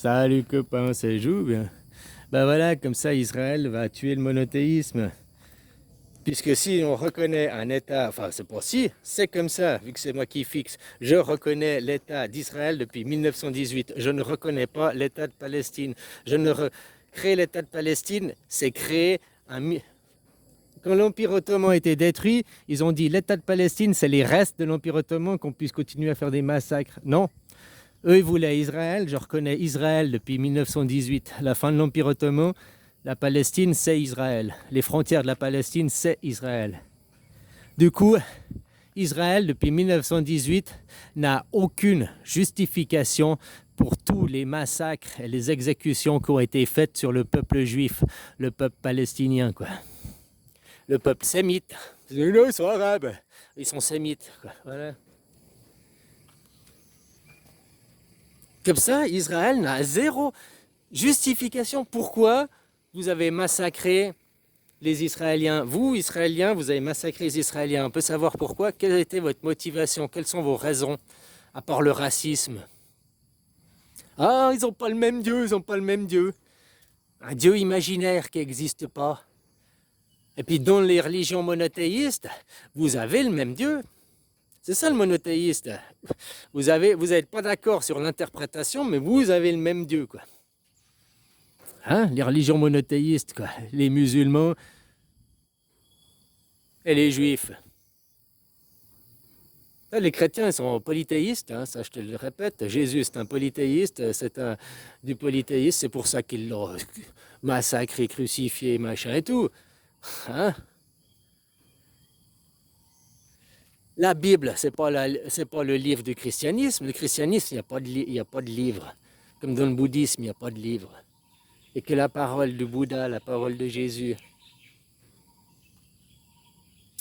Salut copain, ça joue bien. Bah voilà, comme ça Israël va tuer le monothéisme. Puisque si on reconnaît un État, enfin c'est pas si, c'est comme ça, vu que c'est moi qui fixe. Je reconnais l'État d'Israël depuis 1918. Je ne reconnais pas l'État de Palestine. Je ne re- Créer l'État de Palestine, c'est créer Quand l'Empire ottoman a été détruit, ils ont dit l'État de Palestine, c'est les restes de l'Empire ottoman qu'on puisse continuer à faire des massacres. Non, eux, ils voulaient Israël. Je reconnais Israël depuis 1918, la fin de l'Empire ottoman. La Palestine, c'est Israël. Les frontières de la Palestine, c'est Israël. Du coup, Israël, depuis 1918, n'a aucune justification pour tous les massacres et les exécutions qui ont été faites sur le peuple juif, le peuple palestinien, quoi. Le peuple sémite. Ils sont arabes. Ils sont sémites, quoi. Voilà. Comme ça, Israël n'a zéro justification. Pourquoi vous avez massacré les Israéliens? Vous, Israéliens, vous avez massacré les Israéliens. On peut savoir pourquoi? Quelle a été votre motivation? Quelles sont vos raisons? À part le racisme. Ah, ils n'ont pas le même Dieu, ils n'ont pas le même Dieu. Un Dieu imaginaire qui n'existe pas. Et puis dans les religions monothéistes, vous avez le même Dieu. C'est ça le monothéiste. Vous n'êtes pas d'accord sur l'interprétation, mais vous avez le même Dieu, quoi. Hein, les religions monothéistes, quoi. Les musulmans et les juifs. Les chrétiens, ils sont polythéistes, hein, ça je te le répète. Jésus, c'est un polythéiste, du polythéisme, c'est pour ça qu'ils l'ont massacré, crucifié, machin et tout. Hein? La Bible, c'est pas le livre du christianisme. Le christianisme, il n'y a pas de livre. Comme dans le bouddhisme, il n'y a pas de livre. Et que la parole du Bouddha, la parole de Jésus,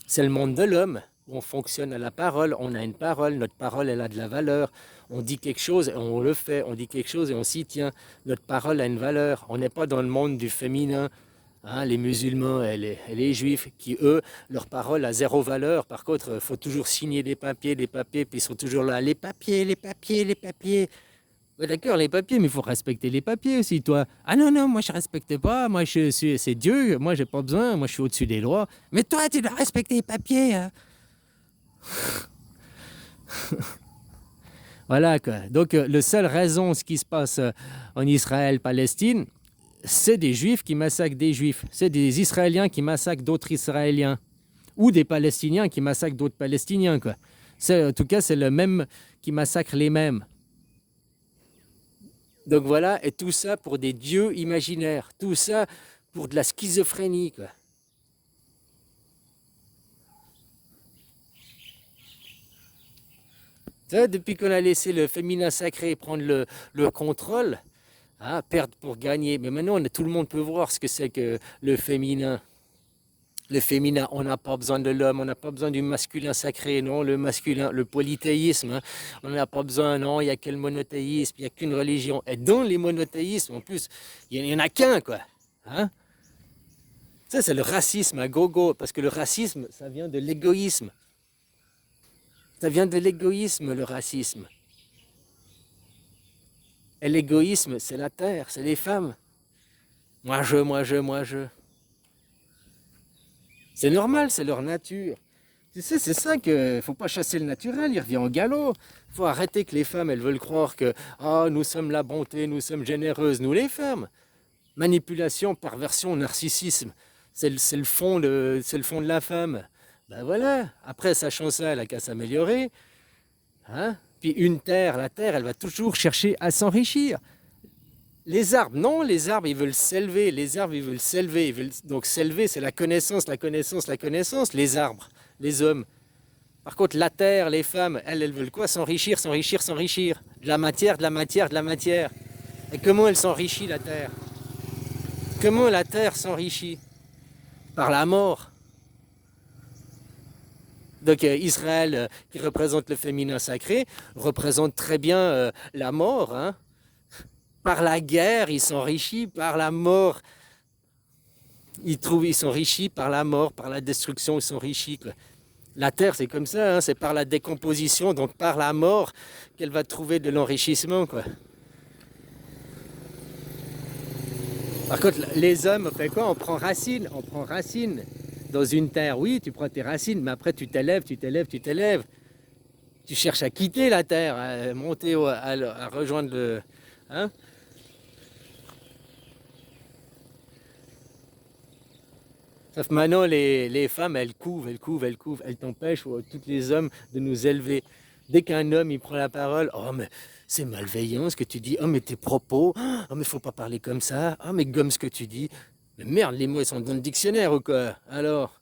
c'est le monde de l'homme. On fonctionne à la parole, on a une parole, notre parole, elle a de la valeur. On dit quelque chose et on le fait, on dit quelque chose et on s'y tient. Notre parole a une valeur. On n'est pas dans le monde du féminin. Hein, les musulmans et les juifs qui, eux, leur parole a zéro valeur. Par contre, il faut toujours signer des papiers, puis ils sont toujours là, les papiers, les papiers, les papiers. Ouais, d'accord, les papiers, mais il faut respecter les papiers aussi, toi. Ah non, non, moi je respecte pas, moi c'est Dieu, moi j'ai pas besoin, moi je suis au-dessus des lois. Mais toi, tu dois respecter les papiers. Hein. Voilà quoi. Donc, la seule raison, ce qui se passe en Israël-Palestine, c'est des juifs qui massacrent des juifs. C'est des Israéliens qui massacrent d'autres Israéliens. Ou des Palestiniens qui massacrent d'autres Palestiniens, quoi. En tout cas, c'est le même qui massacre les mêmes. Donc voilà, et tout ça pour des dieux imaginaires. Tout ça pour de la schizophrénie, quoi. Ça, depuis qu'on a laissé le féminin sacré prendre le contrôle, hein, perdre pour gagner. Mais maintenant, tout le monde peut voir ce que c'est que le féminin. Le féminin, on n'a pas besoin de l'homme, on n'a pas besoin du masculin sacré, non, le masculin, le polythéisme, hein, on n'a pas besoin, non, il n'y a que le monothéisme, il n'y a qu'une religion. Et dans les monothéismes, en plus, il n'y en a qu'un, quoi. Hein. Ça, c'est le racisme à gogo, parce que le racisme, ça vient de l'égoïsme. Ça vient de l'égoïsme, le racisme. Et l'égoïsme, c'est la terre, c'est les femmes. Moi, je, moi, je, moi, je. C'est normal, c'est leur nature. Tu sais, c'est ça que faut pas chasser le naturel, il revient au galop. Faut arrêter que les femmes, elles veulent croire que nous sommes la bonté, nous sommes généreuses, nous les femmes. Manipulation, perversion, narcissisme, c'est le fond de la femme. Ben voilà, après sachant ça, elle a qu'à s'améliorer. Hein. Puis la terre, elle va toujours chercher à s'enrichir. Les arbres, non, les arbres, ils veulent s'élever. Les arbres, ils veulent s'élever. Donc s'élever, c'est la connaissance, la connaissance, la connaissance. Les arbres, les hommes. Par contre, la terre, les femmes, elles veulent quoi? S'enrichir, s'enrichir, s'enrichir. De la matière, de la matière, de la matière. Et comment elle s'enrichit, la terre? Comment la terre s'enrichit? Par la mort. Donc Israël, qui représente le féminin sacré, représente très bien la mort. Hein. Par la guerre, il s'enrichit, par la mort. Il s'enrichit par la mort, par la destruction, il s'enrichit. Quoi. La terre, c'est comme ça, hein, c'est par la décomposition, donc par la mort, qu'elle va trouver de l'enrichissement. Quoi. Par contre, les hommes, on fait quoi? On prend racine dans une terre. Oui, tu prends tes racines, mais après tu t'élèves, tu t'élèves, tu t'élèves. Tu cherches à quitter la terre, à monter, à rejoindre le... Hein? Sauf maintenant, les femmes, elles couvent, elles couvent, elles couvent. Elles t'empêchent, tous les hommes, de nous élever. Dès qu'un homme, il prend la parole, oh, mais c'est malveillant ce que tu dis. Oh, mais tes propos. Oh, mais faut pas parler comme ça. Oh, mais gomme ce que tu dis. Mais merde, les mots, ils sont dans le dictionnaire ou quoi? Alors,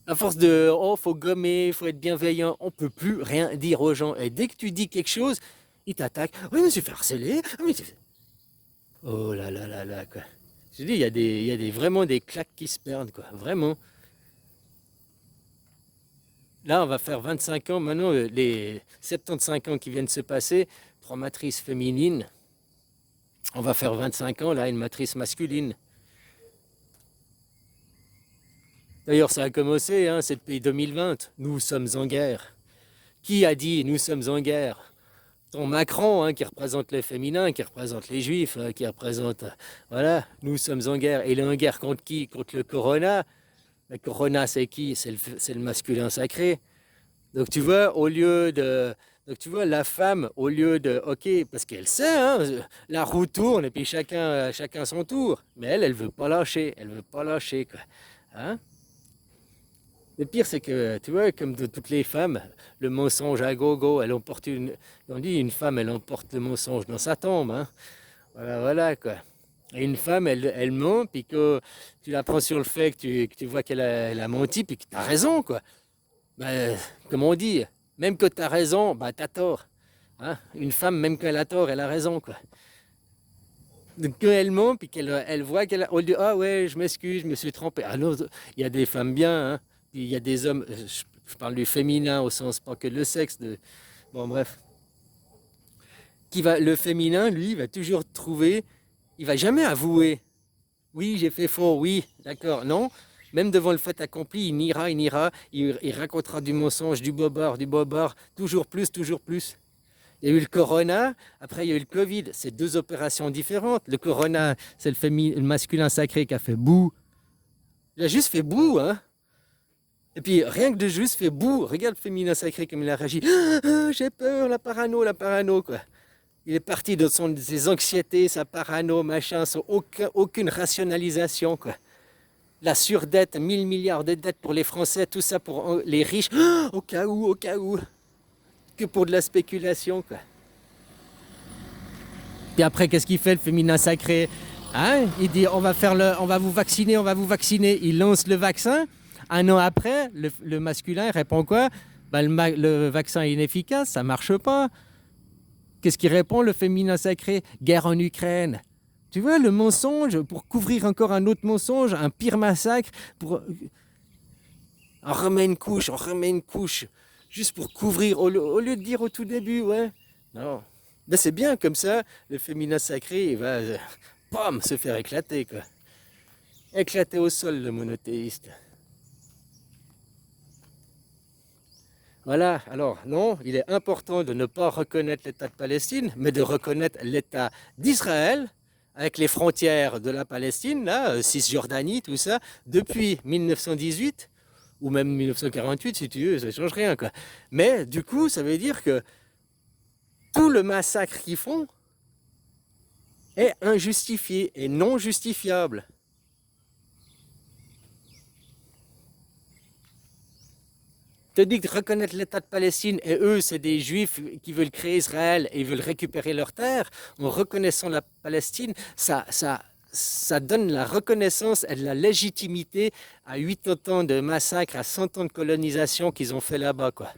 à force de, oh, faut gommer, faut être bienveillant, on peut plus rien dire aux gens. Et dès que tu dis quelque chose, ils t'attaquent. Oui, je me suis fait harceler. Ah, mais oh là là là là, quoi. Je te dis, il y a vraiment des claques qui se perdent, quoi. Vraiment. Là, on va faire 25 ans. Maintenant, les 75 ans qui viennent de se passer, trois matrices féminines. On va faire 25 ans, là, une matrice masculine. D'ailleurs, ça a commencé, hein, c'est depuis 2020. Nous sommes en guerre. Qui a dit nous sommes en guerre? Ton Macron, hein, qui représente les féminins, qui représente les juifs, qui représente... voilà, nous sommes en guerre. Et il est en guerre contre qui? Contre le corona. Le corona, c'est qui? C'est le masculin sacré. Donc tu vois, au lieu de... Donc tu vois, la femme, au lieu de... Ok, parce qu'elle sait, hein, la roue tourne et puis chacun son tour. Mais elle veut pas lâcher. Elle veut pas lâcher, quoi. Hein? Le pire, c'est que, tu vois, comme de toutes les femmes, le mensonge à gogo, elle emporte une... On dit une femme, elle emporte le mensonge dans sa tombe, hein. Voilà, voilà, quoi. Et une femme, elle ment, puis que tu la prends sur le fait que tu vois elle a menti, puis que tu as raison, quoi. Ben, comme on dit, même que tu as raison, bah tu as tort. Hein. Une femme, même qu'elle a tort, elle a raison, quoi. Donc quand elle ment, puis qu'elle voit qu'elle a... On dit, ah ouais, je m'excuse, je me suis trompé. Ah non, il y a des femmes bien, hein. Il y a des hommes, je parle du féminin au sens pas que le sexe, de... Bon bref. Le féminin, lui, va toujours trouver, il va jamais avouer. Oui, j'ai fait faux, oui, d'accord, non. Même devant le fait accompli, il racontera du mensonge, du bobard, toujours plus, toujours plus. Il y a eu le corona, après il y a eu le Covid, c'est deux opérations différentes. Le corona, c'est le masculin sacré qui a fait bouh. Il a juste fait bouh, hein. Et puis rien que de juste fait bouh, regarde le féminin sacré comme il a réagi. Ah, j'ai peur, la parano, quoi. Il est parti de ses anxiétés, sa parano, machin, sans aucune rationalisation, quoi. La surdette, 1000 milliards de dettes pour les Français, tout ça pour les riches, au cas où, que pour de la spéculation, quoi. Puis après, qu'est-ce qu'il fait, le féminin sacré? Hein? Il dit, on va vous vacciner, on va vous vacciner. Il lance le vaccin. Un an après, le masculin il répond quoi? Ben, le vaccin est inefficace, ça marche pas. Qu'est-ce qu'il répond, le féminin sacré? Guerre en Ukraine. Tu vois, le mensonge, pour couvrir encore un autre mensonge, un pire massacre, on remet une couche, juste pour couvrir, au lieu de dire au tout début, ouais. Non. Ben c'est bien, comme ça, le féminin sacré, il va, pam, se faire éclater, quoi. Éclater au sol, le monothéiste. Voilà, alors non, il est important de ne pas reconnaître l'État de Palestine, mais de reconnaître l'État d'Israël, avec les frontières de la Palestine, là, Cisjordanie, tout ça, depuis 1918, ou même 1948 si tu veux, ça ne change rien, quoi. Mais du coup, ça veut dire que tout le massacre qu'ils font est injustifié et non justifiable. Te dis que reconnaître l'État de Palestine et eux, c'est des juifs qui veulent créer Israël et ils veulent récupérer leurs terres, en reconnaissant la Palestine, ça donne la reconnaissance et de la légitimité à 80 ans de massacre, à 100 ans de colonisation qu'ils ont fait là-bas, quoi.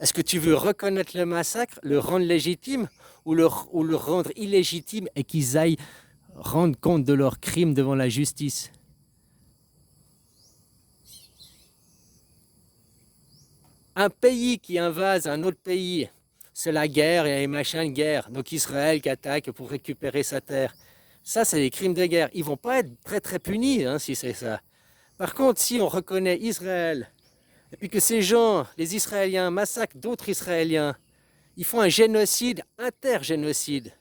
Est-ce que tu veux reconnaître le massacre, le rendre légitime ou le rendre illégitime et qu'ils aillent rendre compte de leurs crimes devant la justice? Un pays qui invase un autre pays, c'est la guerre et les machins de guerre. Donc Israël qui attaque pour récupérer sa terre. Ça, c'est des crimes de guerre. Ils vont pas être très très punis, hein, si c'est ça. Par contre, si on reconnaît Israël, et puis que ces gens, les Israéliens, massacrent d'autres Israéliens, Ils font un génocide, intergénocide.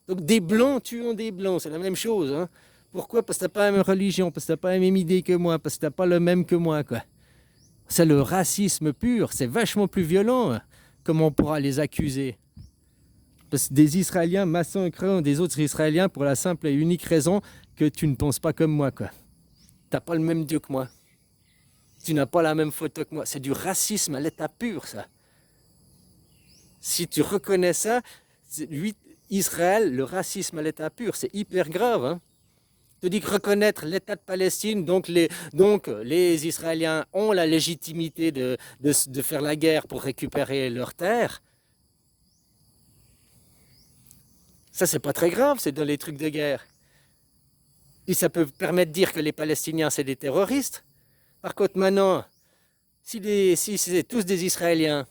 Donc des blancs tuant des blancs, c'est la même chose. Hein. Pourquoi? Parce que t'as pas la même religion, parce que t'as pas la même idée que moi, parce que t'as pas le même que moi, quoi. C'est le racisme pur, c'est vachement plus violent. Hein. Comment on pourra les accuser? Parce que des Israéliens massacrent des autres Israéliens pour la simple et unique raison que tu ne penses pas comme moi, quoi. T'as pas le même Dieu que moi. Tu n'as pas la même photo que moi. C'est du racisme à l'état pur, ça. Si tu reconnais ça, lui, Israël, le racisme à l'état pur, c'est hyper grave. Hein. Je te dis que reconnaître l'État de Palestine, donc les Israéliens ont la légitimité de faire la guerre pour récupérer leurs terres. Ça, c'est pas très grave, c'est dans les trucs de guerre. Puis ça peut permettre de dire que les Palestiniens, c'est des terroristes. Par contre, maintenant, si c'est tous des Israéliens,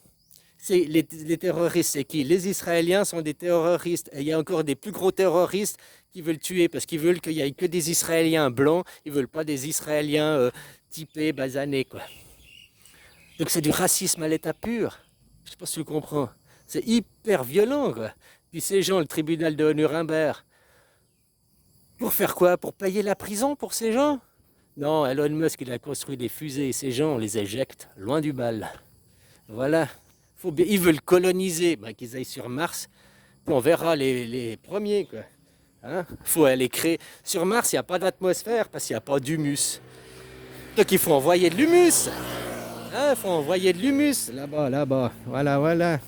les terroristes, c'est qui? Les Israéliens sont des terroristes. Et il y a encore des plus gros terroristes qui veulent tuer parce qu'ils veulent qu'il n'y ait que des Israéliens blancs. Ils ne veulent pas des Israéliens typés, basanés, quoi. Donc c'est du racisme à l'état pur. Je ne sais pas si tu comprends. C'est hyper violent, quoi. Puis ces gens, le tribunal de Nuremberg, pour faire quoi? Pour payer la prison pour ces gens? Non, Elon Musk, il a construit des fusées et ces gens, on les éjecte loin du bal. Voilà. Ils veulent coloniser, ben, qu'ils aillent sur Mars, puis on verra les premiers. Quoi. Hein? Faut aller créer. Sur Mars, il n'y a pas d'atmosphère parce qu'il n'y a pas d'humus. Donc il faut envoyer de l'humus. Il faut envoyer de l'humus là-bas, là-bas. Voilà, voilà.